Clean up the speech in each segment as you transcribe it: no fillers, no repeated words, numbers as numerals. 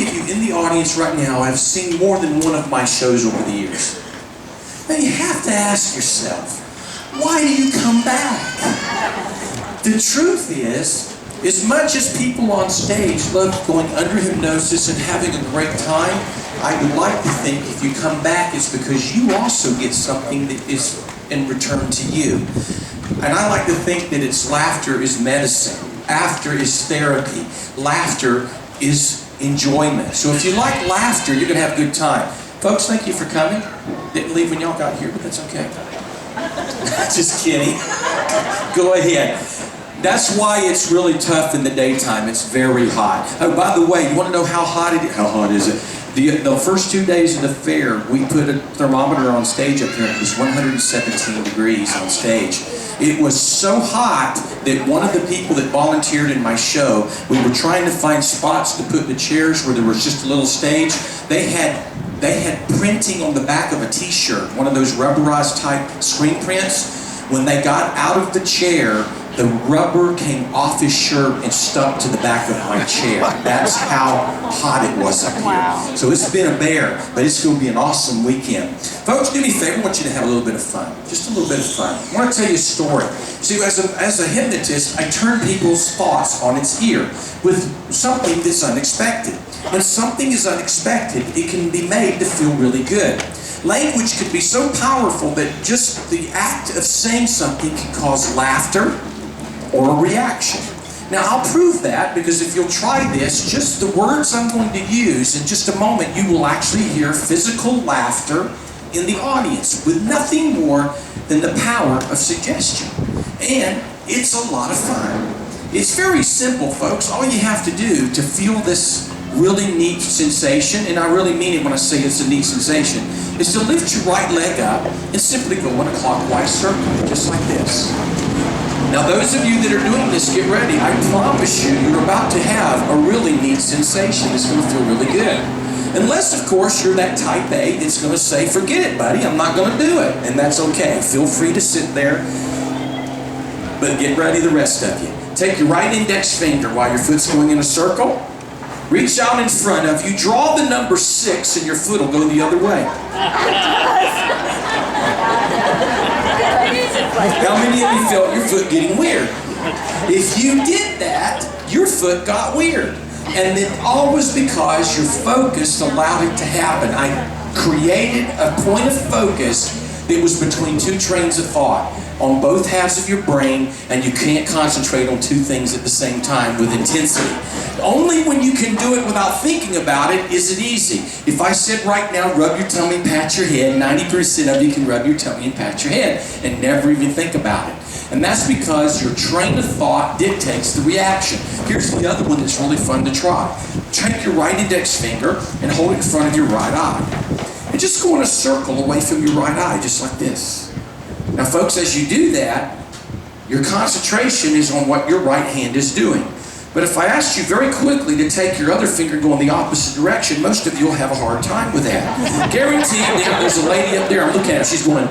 of you in the audience right now have seen more than one of my shows over the years? Now you have to ask yourself, why do you come back? The truth is, as much as people on stage love going under hypnosis and having a great time, I would like to think if you come back it's because you also get something that is in return to you. And I like to think that it's laughter is medicine. Laughter is therapy. Laughter is enjoyment. So if you like laughter, you're going to have a good time. Folks, thank you for coming. Didn't leave when y'all got here, but that's okay. Just kidding. Go ahead. That's why it's really tough in the daytime. It's very hot. Oh, by the way, you want to know how hot it is? How hot is it? The first 2 days of the fair, we put a thermometer on stage up here. It was 117 degrees on stage. It was so hot that one of the people that volunteered in my show, we were trying to find spots to put the chairs where there was just a little stage. They had printing on the back of a t-shirt, one of those rubberized type screen prints. When they got out of the chair, the rubber came off his shirt and stuck to the back of my chair. That's how hot it was up here. Wow. So it's been a bear, but it's going to be an awesome weekend. Folks, do me a favor. I want you to have a little bit of fun. Just a little bit of fun. I want to tell you a story. See, as a hypnotist, I turn people's thoughts on its ear with something that's unexpected. When something is unexpected, it can be made to feel really good. Language can be so powerful that just the act of saying something can cause laughter or a reaction. Now I'll prove that because if you'll try this, just the words I'm going to use in just a moment, you will actually hear physical laughter in the audience with nothing more than the power of suggestion. And it's a lot of fun. It's very simple, folks. All you have to do to feel this really neat sensation, and I really mean it when I say it's a neat sensation, is to lift your right leg up and simply go in a clockwise circle, just like this. Now those of you that are doing this, get ready. I promise you, you're about to have a really neat sensation. It's going to feel really good. Unless, of course, you're that type A that's going to say, forget it, buddy, I'm not going to do it. And that's okay. Feel free to sit there. But get ready, the rest of you. Take your right index finger while your foot's going in a circle. Reach out in front of you. Draw the number 6 and your foot will go the other way. How many of you felt your foot getting weird? If you did that, your foot got weird. And it all was because your focus allowed it to happen. I created a point of focus that was between two trains of thought on both halves of your brain, and you can't concentrate on two things at the same time with intensity. Only when you can do it without thinking about it is it easy. If I said right now, rub your tummy, pat your head, 90% of you can rub your tummy and pat your head and never even think about it. And that's because your train of thought dictates the reaction. Here's the other one that's really fun to try. Take your right index finger and hold it in front of your right eye. And just go in a circle away from your right eye, just like this. Now folks, as you do that, your concentration is on what your right hand is doing. But if I asked you very quickly to take your other finger and go in the opposite direction, most of you will have a hard time with that. Guaranteed, there's a lady up there, I'm looking at her, she's going,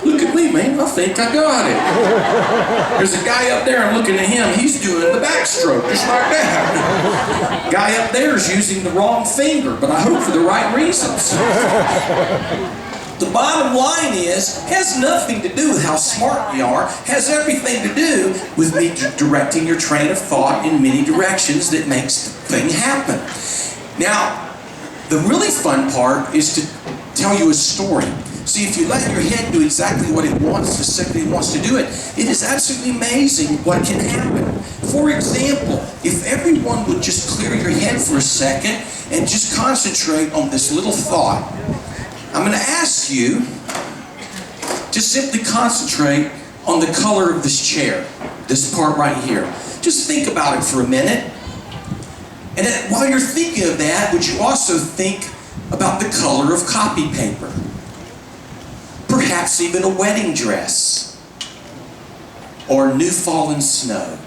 look at me, man, I think I got it. There's a guy up there, I'm looking at him, he's doing the backstroke, just like that. Guy up there is using the wrong finger, but I hope for the right reasons. The bottom line has nothing to do with how smart we are, has everything to do with me directing your train of thought in many directions that makes the thing happen. Now, the really fun part is to tell you a story. See, if you let your head do exactly what it wants the second it wants to do it, it is absolutely amazing what can happen. For example, if everyone would just clear your head for a second and just concentrate on this little thought, I'm going to ask you to simply concentrate on the color of this chair, this part right here. Just think about it for a minute. And then, while you're thinking of that, would you also think about the color of copy paper? Perhaps even a wedding dress or new fallen snow.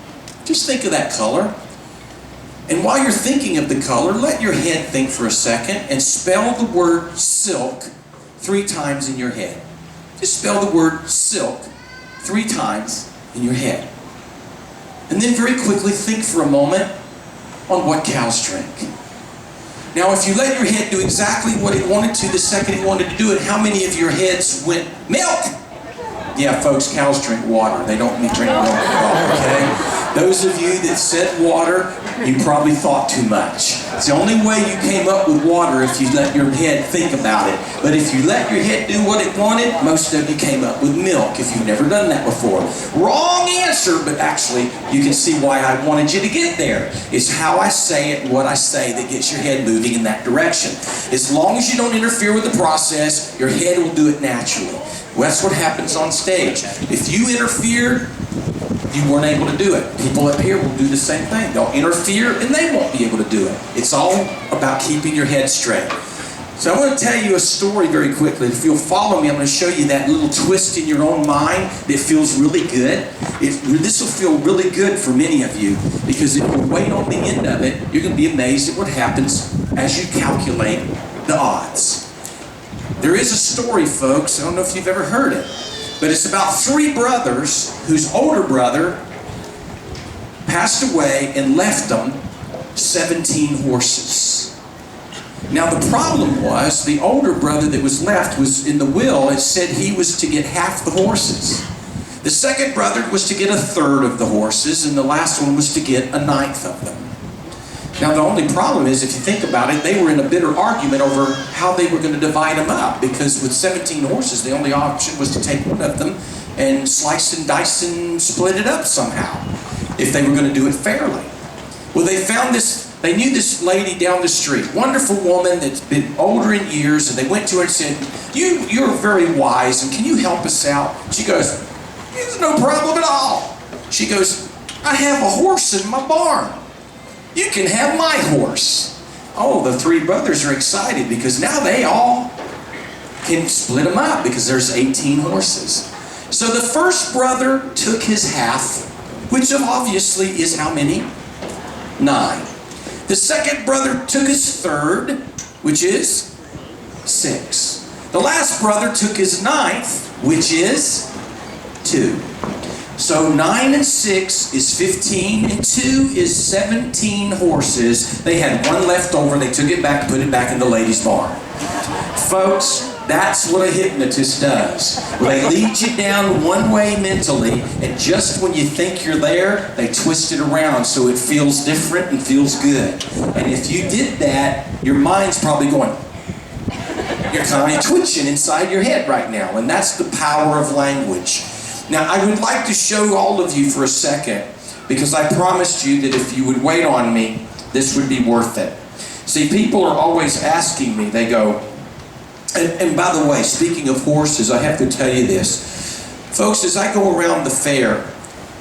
Just think of that color. And while you're thinking of the color, let your head think for a second and spell the word silk 3 times in your head. Just spell the word silk 3 times in your head. And then very quickly think for a moment on what cows drink. Now, if you let your head do exactly what it wanted to the second it wanted to do it, how many of your heads went, milk? Yeah, folks, cows drink water. They don't drink milk at all, okay? Those of you that said water, you probably thought too much. It's the only way you came up with water if you let your head think about it. But if you let your head do what it wanted, most of you came up with milk if you've never done that before. Wrong answer, but actually you can see why I wanted you to get there. It's how I say it and what I say that gets your head moving in that direction. As long as you don't interfere with the process, your head will do it naturally. Well, that's what happens on stage. If you interfere, you weren't able to do it. People up here will do the same thing. They'll interfere and they won't be able to do it. It's all about keeping your head straight. So I'm going to tell you a story very quickly. If you'll follow me, I'm going to show you that little twist in your own mind that feels really good. This will feel really good for many of you, because if you wait on the end of it, you're going to be amazed at what happens as you calculate the odds. There is a story, folks. I don't know if you've ever heard it, but it's about 3 brothers whose older brother passed away and left them 17 horses. Now the problem was, the older brother that was left was in the will, it said he was to get half the horses. The second brother was to get 1/3 of the horses, and the last one was to get 1/9 of them. Now the only problem is, if you think about it, they were in a bitter argument over how they were going to divide them up, because with 17 horses, the only option was to take one of them and slice and dice and split it up somehow, if they were going to do it fairly. Well, they knew this lady down the street, wonderful woman that's been older in years, and they went to her and said, you're very wise, and can you help us out? She goes, there's no problem at all. She goes, I have a horse in my barn. You can have my horse. Oh, the 3 brothers are excited, because now they all can split them up, because there's 18 horses. So the first brother took his half, which obviously is how many? 9. The second brother took his 1/3, which is 6. The last brother took his 9th, which is 2. So 9 and 6 is 15, and 2 is 17 horses. They had 1 left over. They took it back and put it back in the lady's barn. Folks, that's what a hypnotist does. They lead you down one way mentally, and just when you think you're there, they twist it around so it feels different and feels good. And if you did that, your mind's probably going, you're kind of twitching inside your head right now, and that's the power of language. Now, I would like to show all of you for a second, because I promised you that if you would wait on me, this would be worth it. See, people are always asking me, they go, and by the way, speaking of horses, I have to tell you this. Folks, as I go around the fair,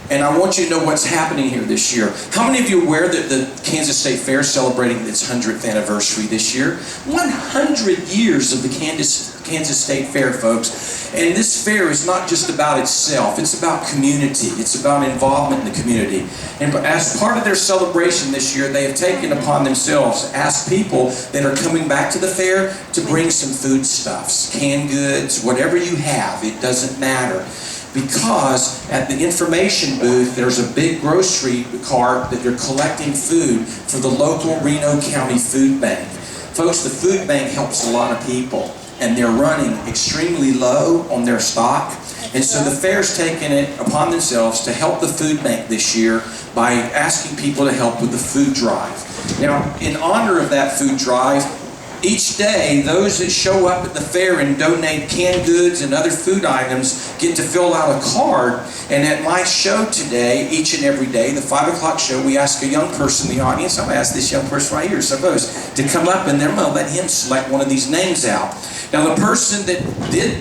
and I want you to know what's happening here this year. How many of you are aware that the Kansas State Fair is celebrating its 100th anniversary this year? 100 years of the Kansas State Fair, folks. And this fair is not just about itself. It's about community. It's about involvement in the community. And as part of their celebration this year, they have taken upon themselves to ask people that are coming back to the fair to bring some foodstuffs, canned goods, whatever you have. It doesn't matter. Because at the information booth, there's a big grocery cart that they're collecting food for the local Reno County Food Bank. Folks, the food bank helps a lot of people, and they're running extremely low on their stock. And so the fair's taken it upon themselves to help the food bank this year by asking people to help with the food drive. Now, in honor of that food drive, each day, those that show up at the fair and donate canned goods and other food items get to fill out a card. And at my show today, each and every day, the 5 o'clock show, we ask a young person in the audience, I'm going to ask this young person right here, suppose, to come up, and then I'm going to let him select one of these names out. Now, the person that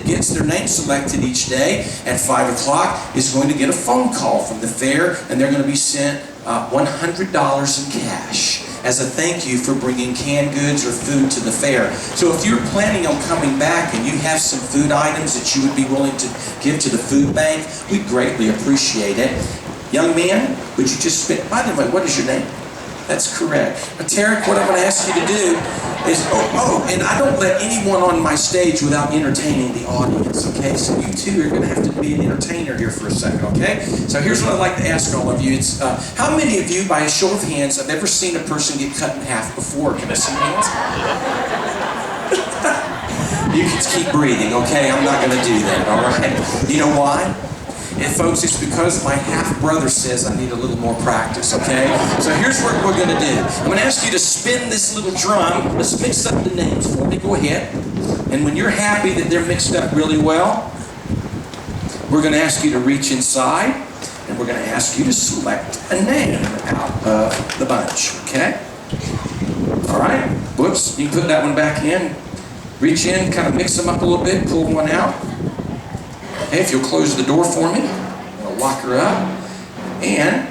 gets their name selected each day at 5 o'clock is going to get a phone call from the fair, and they're going to be sent $100 in cash as a thank you for bringing canned goods or food to the fair. So if you're planning on coming back and you have some food items that you would be willing to give to the food bank, we'd greatly appreciate it. Young man, would you just spit, by the way, what is your name? That's correct. Tarek, what I'm going to ask you to do is, and I don't let anyone on my stage without entertaining the audience, okay? So you two are going to have to be an entertainer here for a second, okay? So here's what I'd like to ask all of you. It's, how many of you, by a show of hands, have ever seen a person get cut in half before? Can I see hands? Just keep breathing, okay? I'm not going to do that, all right? You know why? And folks, it's because my half-brother says I need a little more practice, okay? So here's what we're going to do. I'm going to ask you to spin this little drum. Let's mix up the names for me. Go ahead. And when you're happy that they're mixed up really well, we're going to ask you to reach inside, and we're going to ask you to select a name out of the bunch, okay? All right? Whoops, you can put that one back in. Reach in, kind of mix them up a little bit, pull one out. Hey, if you'll close the door for me, I'll lock her up. And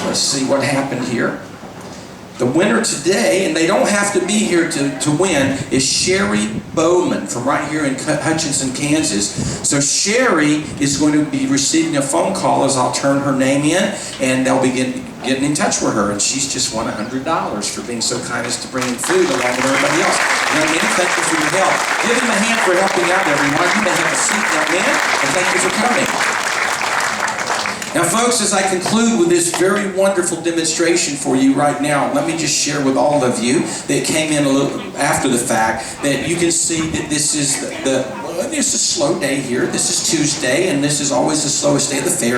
let's see what happened here. The winner today, and they don't have to be here to win, is Sherry Bowman from right here in Hutchinson, Kansas. So Sherry is going to be receiving a phone call as I'll turn her name in, and they'll be getting in touch with her. And she's just won $100 for being so kind as to bring in food along with everybody else. You know what I mean? Thank you for your help. Give him a hand for helping out, everyone. You may have a seat, young man, and thank you for coming. Now, folks, as I conclude with this very wonderful demonstration for you right now, let me just share with all of you that came in a little after the fact that you can see that this is it's a slow day here. This is Tuesday, and this is always the slowest day of the fair.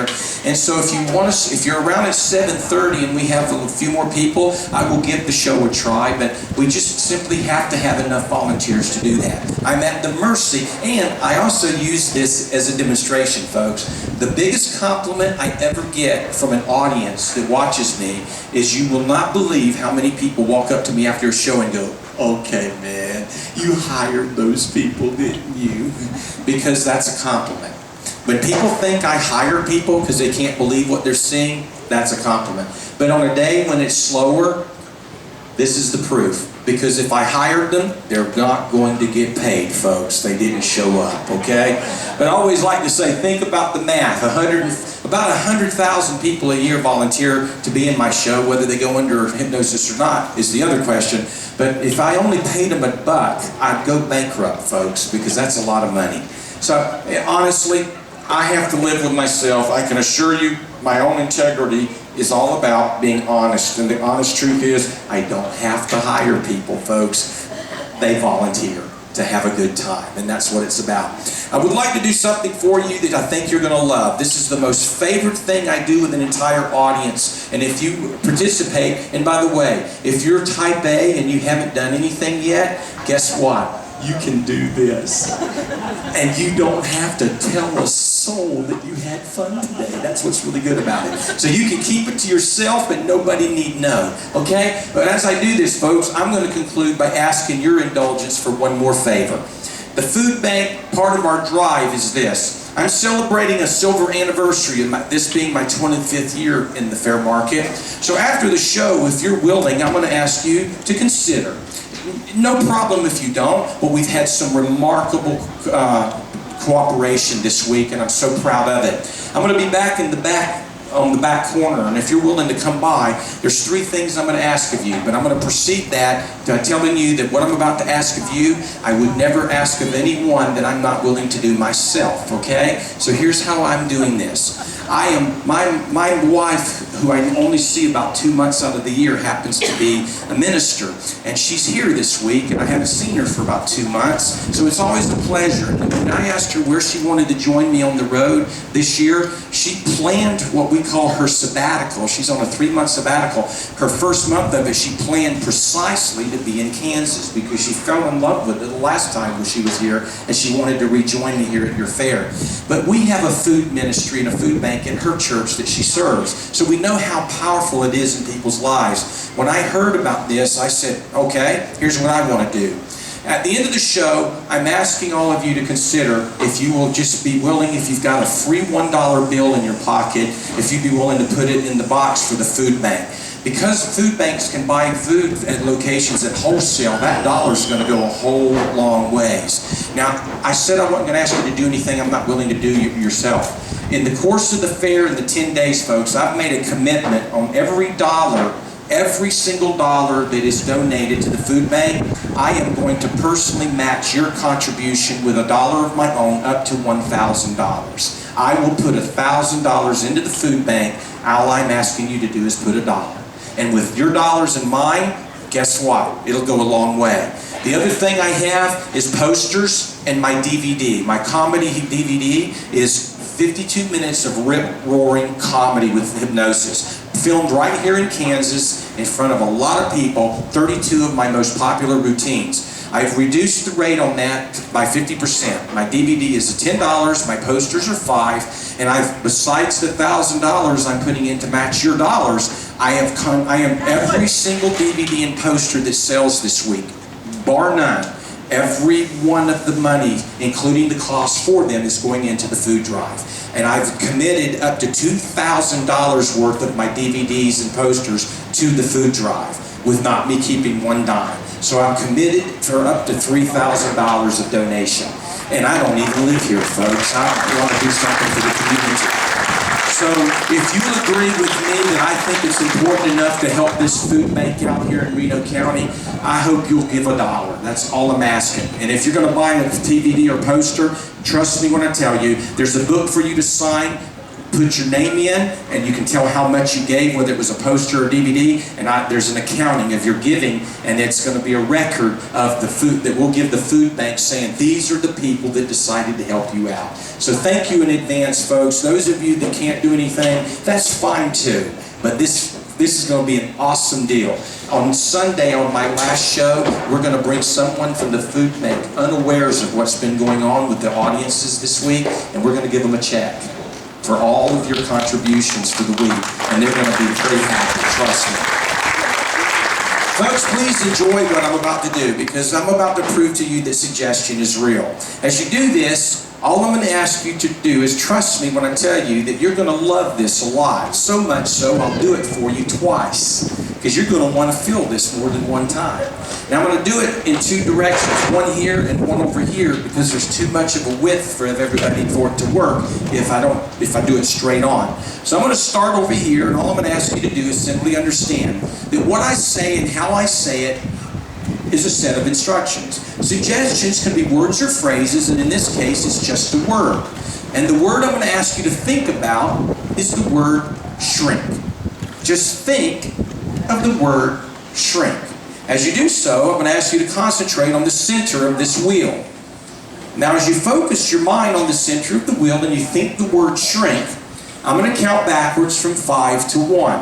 And so, if you're around at 7:30 and we have a few more people, I will give the show a try. But we just simply have to have enough volunteers to do that. I'm at the mercy, and I also use this as a demonstration, folks. The biggest compliment I ever get from an audience that watches me is you will not believe how many people walk up to me after a show and go, "Okay, man, you hired those people, didn't you?" Because that's a compliment. When people think I hire people because they can't believe what they're seeing, that's a compliment. But on a day when it's slower, this is the proof. Because if I hired them, they're not going to get paid, folks. They didn't show up, okay? But I always like to say, think about the math. About 100,000 people a year volunteer to be in my show. Whether they go under hypnosis or not is the other question. But if I only paid them $1, I'd go bankrupt, folks, because that's a lot of money. So honestly, I have to live with myself. I can assure you my own integrity is all about being honest. And the honest truth is, I don't have to hire people, folks. They volunteer to have a good time, and that's what it's about. I would like to do something for you that I think you're going to love. This is the most favorite thing I do with an entire audience. And if you participate, and by the way, if you're type A and you haven't done anything yet, guess what? You can do this. And you don't have to tell a soul that you had fun today. That's what's really good about it. So you can keep it to yourself, but nobody need know. Okay? But as I do this, folks, I'm going to conclude by asking your indulgence for one more favor. The food bank part of our drive is this. I'm celebrating a silver anniversary, this being my 25th year in the fair market. So after the show, if you're willing, I'm going to ask you to consider. No problem if you don't, but we've had some remarkable cooperation this week, and I'm so proud of it. I'm going to be back in the back on the back corner, and if you're willing to come by, there's 3 things I'm going to ask of you. But I'm going to precede that by telling you that what I'm about to ask of you, I would never ask of anyone that I'm not willing to do myself, okay? So here's how I'm doing this. My wife, who I only see about 2 months out of the year, happens to be a minister, and she's here this week, and I haven't seen her for about 2 months, so it's always a pleasure. And when I asked her where she wanted to join me on the road this year, she planned what we call her sabbatical. She's on a 3-month sabbatical. Her first month of it, she planned precisely to be in Kansas because she fell in love with it the last time when she was here, and she wanted to rejoin me here at your fair. But we have a food ministry and a food bank in her church that she serves, so we know how powerful it is in people's lives. When I heard about this, I said, okay, here's what I want to do. At the end of the show, I'm asking all of you to consider if you will just be willing, if you've got a free $1 bill in your pocket, if you'd be willing to put it in the box for the food bank. Because food banks can buy food at locations at wholesale, that dollar is going to go a whole long ways. Now, I said I wasn't going to ask you to do anything I'm not willing to do yourself. In the course of the fair in the 10 days, folks, I've made a commitment on every single dollar that is donated to the food bank, I am going to personally match your contribution with $1 of my own up to $1,000. I will put $1,000 into the food bank. All I'm asking you to do is put $1. And with your dollars and mine, guess what? It'll go a long way. The other thing I have is posters and my DVD. My comedy DVD is 52 minutes of rip-roaring comedy with hypnosis. Filmed right here in Kansas in front of a lot of people, 32 of my most popular routines. I've reduced the rate on that by 50%. My DVD is $10, my posters are $5, and I've, besides the $1,000 I'm putting in to match your dollars, I am every single DVD and poster that sells this week, bar none. Every one of the money, including the cost for them, is going into the food drive. And I've committed up to $2,000 worth of my DVDs and posters to the food drive, with not me keeping one dime. So I'm committed for up to $3,000 of donation. And I don't even live here, folks. I want to do something for the community. So if you'll agree with me that I think it's important enough to help this food bank out here in Reno County, I hope you'll give $1. That's all I'm asking. And if you're going to buy a DVD or poster, trust me when I tell you, there's a book for you to sign. Put your name in, and you can tell how much you gave, whether it was a poster or DVD, and there's an accounting of your giving, and it's going to be a record of the food that we'll give the food bank saying, these are the people that decided to help you out. So thank you in advance, folks. Those of you that can't do anything, that's fine too. But this is going to be an awesome deal. On Sunday, on my last show, we're going to bring someone from the food bank unawares of what's been going on with the audiences this week, and we're going to give them a check for all of your contributions for the week, and they're going to be very happy, trust me. Folks, please enjoy what I'm about to do, because I'm about to prove to you that suggestion is real. As you do this, all I'm going to ask you to do is trust me when I tell you that you're going to love this a lot. So much so, I'll do it for you twice, because you're going to want to feel this more than one time. Now I'm going to do it in two directions, one here and one over here, because there's too much of a width for everybody for it to work if I do it straight on. So I'm going to start over here, and all I'm going to ask you to do is simply understand that what I say and how I say it is a set of instructions. Suggestions can be words or phrases, and in this case, it's just a word. And the word I'm going to ask you to think about is the word shrink. Just think of the word shrink. As you do so, I'm going to ask you to concentrate on the center of this wheel. Now, as you focus your mind on the center of the wheel and you think the word shrink, I'm going to count backwards from 5 to 1.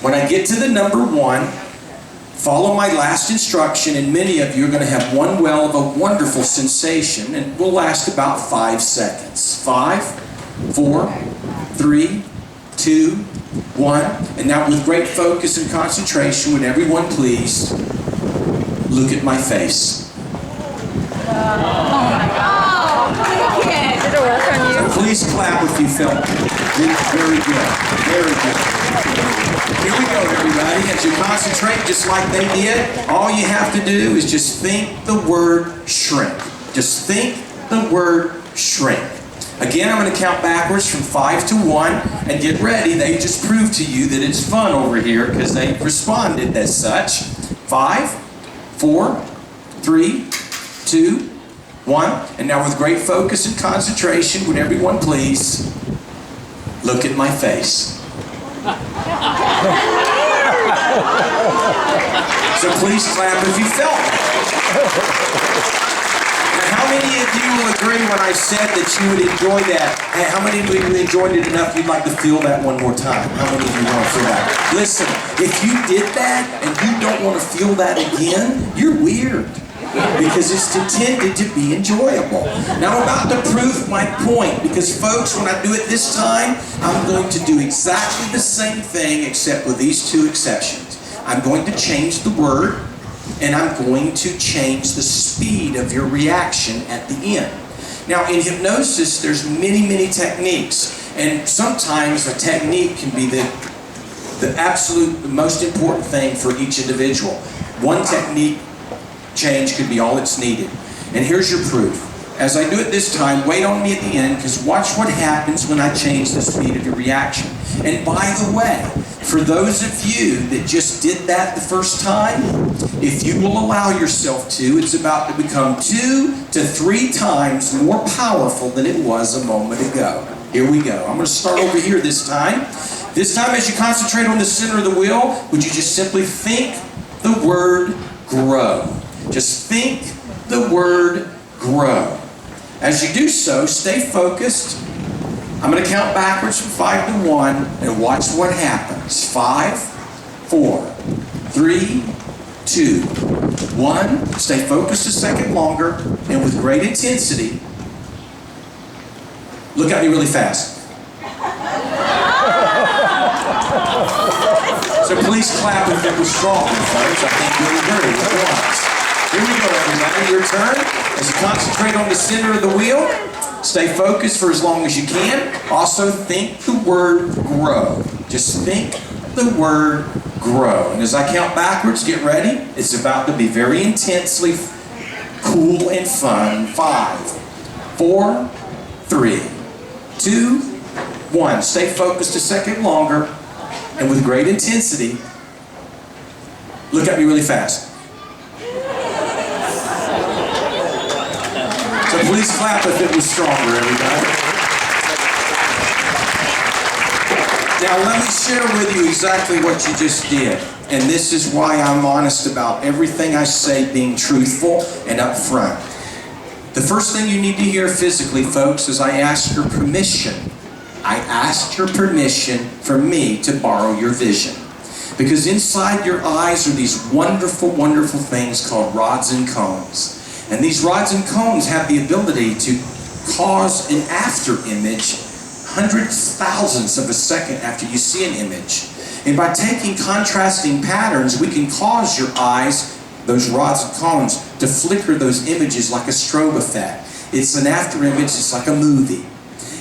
When I get to the number 1, follow my last instruction, and many of you are going to have one well of a wonderful sensation, and will last about 5 seconds. 5, 4, 3, 2, 1. And now with great focus and concentration, would everyone please look at my face. Oh my God! Did it work on you? So please clap if you felt it. Very good. Very good. Here we go, everybody. As you concentrate just like they did, all you have to do is just think the word shrink. Just think the word shrink. Again, I'm going to count backwards from 5 to 1, and get ready. They just proved to you that it's fun over here because they responded as such. 5, 4, 3, 2, 1. And now with great focus and concentration, would everyone please look at my face. So please clap if you felt it. Now, how many of you will agree when I said that you would enjoy that? And how many of you enjoyed it enough you'd like to feel that one more time? How many of you want to feel that? Listen, if you did that and you don't want to feel that again, you're weird. Because it's intended to be enjoyable. Now I'm about to prove my point, because folks, when I do it this time, I'm going to do exactly the same thing except with these two exceptions. I'm going to change the word, and I'm going to change the speed of your reaction at the end. Now in hypnosis, there's many techniques, and sometimes a technique can be the most important thing for each individual. One technique change could be all it's needed. And here's your proof. As I do it this time, wait on me at the end, because watch what happens when I change the speed of your reaction. And by the way, for those of you that just did that the first time, if you will allow yourself to, it's about to become 2 to 3 times more powerful than it was a moment ago. Here we go. I'm going to start over here this time. This time, as you concentrate on the center of the wheel, would you just simply think the word grow. Just think the word grow. As you do so, stay focused. I'm going to count backwards from 5 to 1 and watch what happens. 5, 4, 3, 2, 1. Stay focused a second longer and with great intensity. Look at me really fast. So please clap if it was strong, folks. I think you'll agree it was. Here we go, everybody. Your turn. As you concentrate on the center of the wheel, stay focused for as long as you can. Also think the word grow. Just think the word grow. And as I count backwards, get ready. It's about to be very intensely cool and fun. 5, 4, 3, 2, 1. Stay focused a second longer and with great intensity. Look at me really fast. So please clap if it was stronger, everybody. Now let me share with you exactly what you just did. And this is why I'm honest about everything I say being truthful and upfront. The first thing you need to hear physically, folks, is I asked your permission. I asked your permission for me to borrow your vision. Because inside your eyes are these wonderful, wonderful things called rods and cones. And these rods and cones have the ability to cause an after image hundreds, thousands of a second after you see an image. And by taking contrasting patterns, we can cause your eyes, those rods and cones, to flicker those images like a strobe effect. It's an after image, it's like a movie.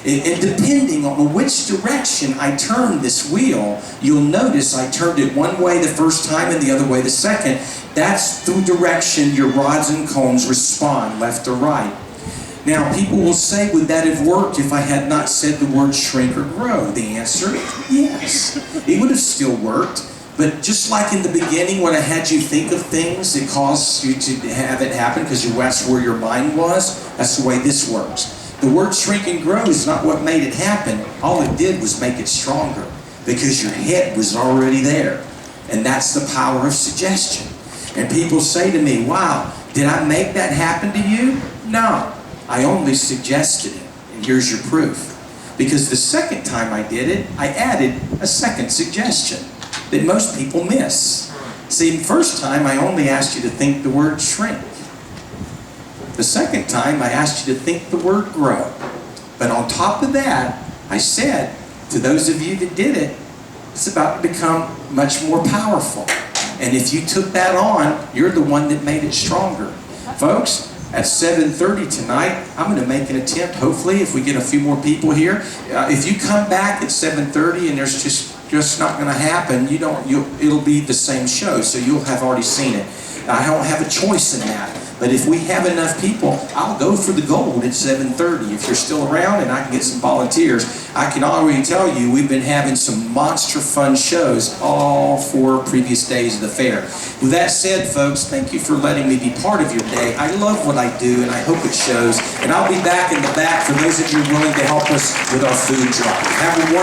And depending on which direction I turn this wheel, you'll notice I turned it one way the first time and the other way the second. That's the direction your rods and cones respond, left or right. Now, people will say, would that have worked if I had not said the word shrink or grow? The answer, yes. It would have still worked. But just like in the beginning when I had you think of things that caused you to have it happen because that's where your mind was, that's the way this works. The word shrink and grow is not what made it happen. All it did was make it stronger because your head was already there. And that's the power of suggestion. And people say to me, wow, did I make that happen to you? No, I only suggested it. And here's your proof. Because the second time I did it, I added a second suggestion that most people miss. See, the first time I only asked you to think the word shrink. The second time I asked you to think the word grow. But on top of that, I said to those of you that did it, it's about to become much more powerful. And if you took that on, you're the one that made it stronger. Folks, at 7:30 tonight, I'm going to make an attempt, hopefully, if we get a few more people here. If you come back at 7:30 and there's just not going to happen, it'll be the same show, so you'll have already seen it. I don't have a choice in that. But if we have enough people, I'll go for the gold at 7:30. If you're still around and I can get some volunteers, I can already tell you we've been having some monster fun shows all 4 previous days of the fair. With that said, folks, thank you for letting me be part of your day. I love what I do and I hope it shows. And I'll be back in the back for those of you willing to help us with our food drive. Have a wonderful